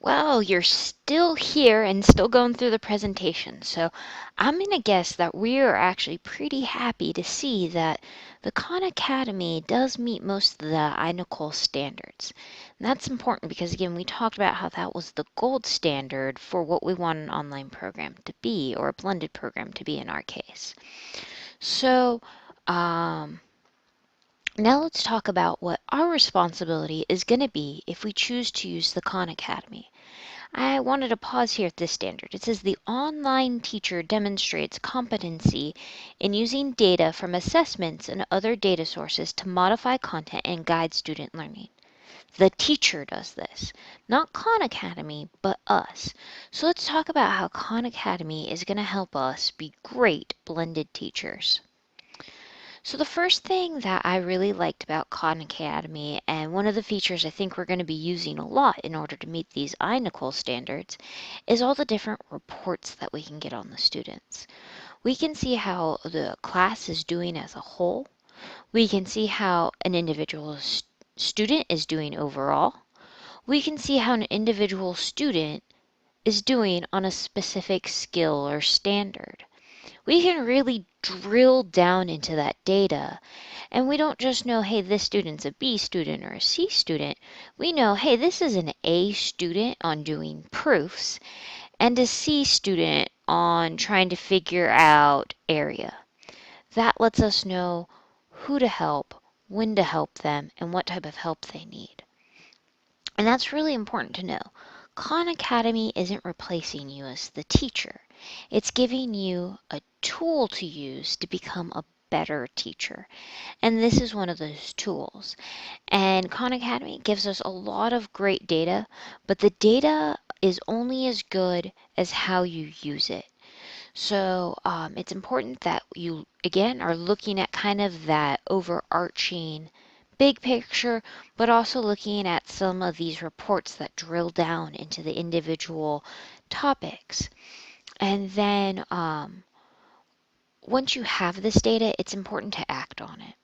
Well, you're still here and still going through the presentation, so I'm going to guess that we are actually pretty happy to see that the Khan Academy does meet most of the EDUU625 standards. And that's important because, again, we talked about how that was the gold standard for what we want an online program to be, or a blended program to be in our case. So, now let's talk about what our responsibility is going to be if we choose to use the Khan Academy. I wanted to pause here at this standard. It says the online teacher demonstrates competency in using data from assessments and other data sources to modify content and guide student learning. The teacher does this, not Khan Academy, but us. So let's talk about how Khan Academy is going to help us be great blended teachers. So the first thing that I really liked about Khan Academy, and one of the features I think we're going to be using a lot in order to meet these EDUU625 standards, is all the different reports that we can get on the students. We can see how the class is doing as a whole. We can see how an individual student is doing overall. We can see how an individual student is doing on a specific skill or standard. We can really drill down into that data, and we don't just know, hey, this student's a B student or a C student. We know, hey, this is an A student on doing proofs and a C student on trying to figure out area. That lets us know who to help, when to help them, and what type of help they need. And that's really important to know. Khan Academy isn't replacing you as the teacher. It's giving you a tool to use to become a better teacher. And this is one of those tools. And Khan Academy gives us a lot of great data, but the data is only as good as how you use it. So it's important that you, again, are looking at kind of that overarching big picture, but also looking at some of these reports that drill down into the individual topics. And then once you have this data, it's important to act on it.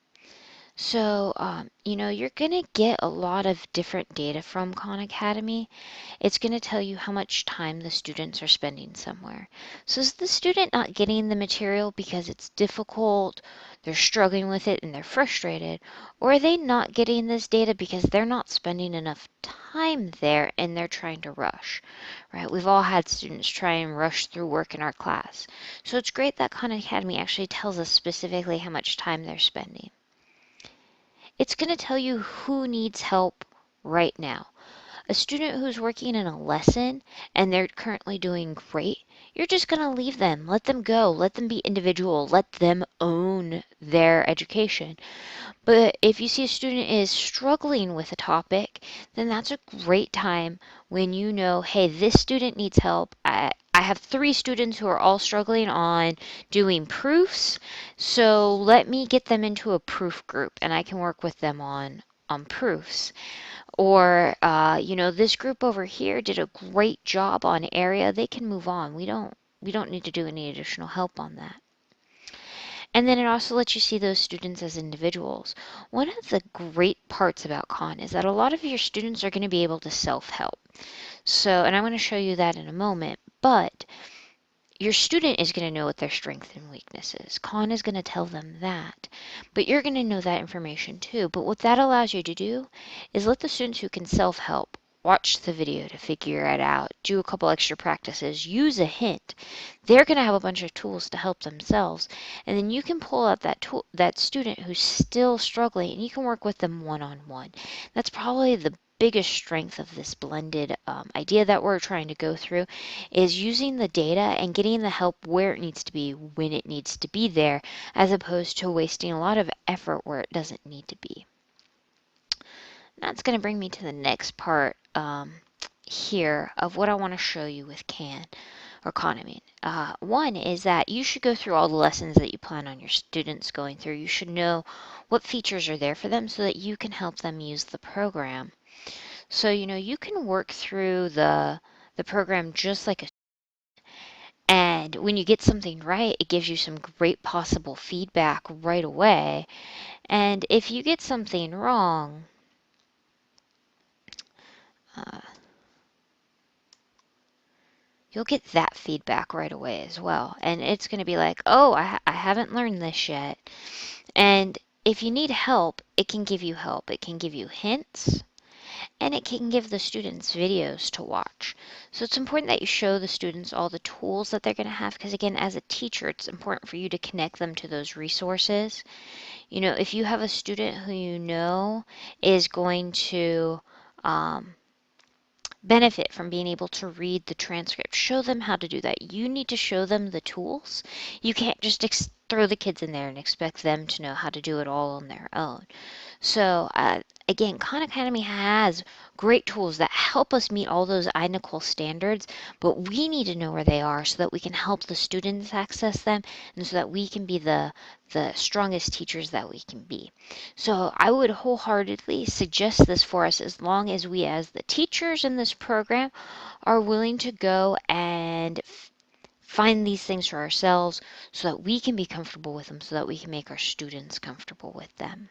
So, you're going to get a lot of different data from Khan Academy. It's going to tell you how much time the students are spending somewhere. So is the student not getting the material because it's difficult, they're struggling with it, and they're frustrated? Or are they not getting this data because they're not spending enough time there and they're trying to rush, right? We've all had students try and rush through work in our class. So it's great that Khan Academy actually tells us specifically how much time they're spending. It's going to tell you who needs help right now. A student who's working in a lesson and they're currently doing great, you're just going to leave them. Let them go. Let them be individual. Let them own their education. But if you see a student is struggling with a topic, then that's a great time when you know, hey, this student needs help. I have 3 students who are all struggling on doing proofs, so let me get them into a proof group and I can work with them on proofs. Or, this group over here did a great job on area. They can move on. We don't need to do any additional help on that. And then it also lets you see those students as individuals. One of the great parts about Khan is that a lot of your students are going to be able to self-help. So, and I'm going to show you that in a moment, but your student is going to know what their strengths and weaknesses. Khan is going to tell them that, but you're going to know that information too. But what that allows you to do is let the students who can self-help watch the video to figure it out, do a couple extra practices, use a hint. They're going to have a bunch of tools to help themselves, and then you can pull out that student who's still struggling, and you can work with them one-on-one. That's probably the biggest strength of this blended idea that we're trying to go through, is using the data and getting the help where it needs to be when it needs to be there, as opposed to wasting a lot of effort where it doesn't need to be. That's going to bring me to the next part here of what I want to show you with Khan. One is that you should go through all the lessons that you plan on your students going through. You should know what features are there for them so that you can help them use the program. So, you can work through the program just like a, and when you get something right, it gives you some great possible feedback right away. And if you get something wrong, uh, you'll get that feedback right away as well. And it's going to be like, oh, I haven't learned this yet. And if you need help, it can give you help. It can give you hints, and it can give the students videos to watch. So it's important that you show the students all the tools that they're going to have, because again, as a teacher, it's important for you to connect them to those resources. You know, if you have a student who you know is going to benefit from being able to read the transcript, show them how to do that. You need to show them the tools. You can't just throw the kids in there and expect them to know how to do it all on their own. So again, Khan Academy has great tools that help us meet all those INICOL standards, but we need to know where they are so that we can help the students access them, and so that we can be the strongest teachers that we can be. So I would wholeheartedly suggest this for us, as long as we as the teachers in this program are willing to go and find these things for ourselves so that we can be comfortable with them, so that we can make our students comfortable with them.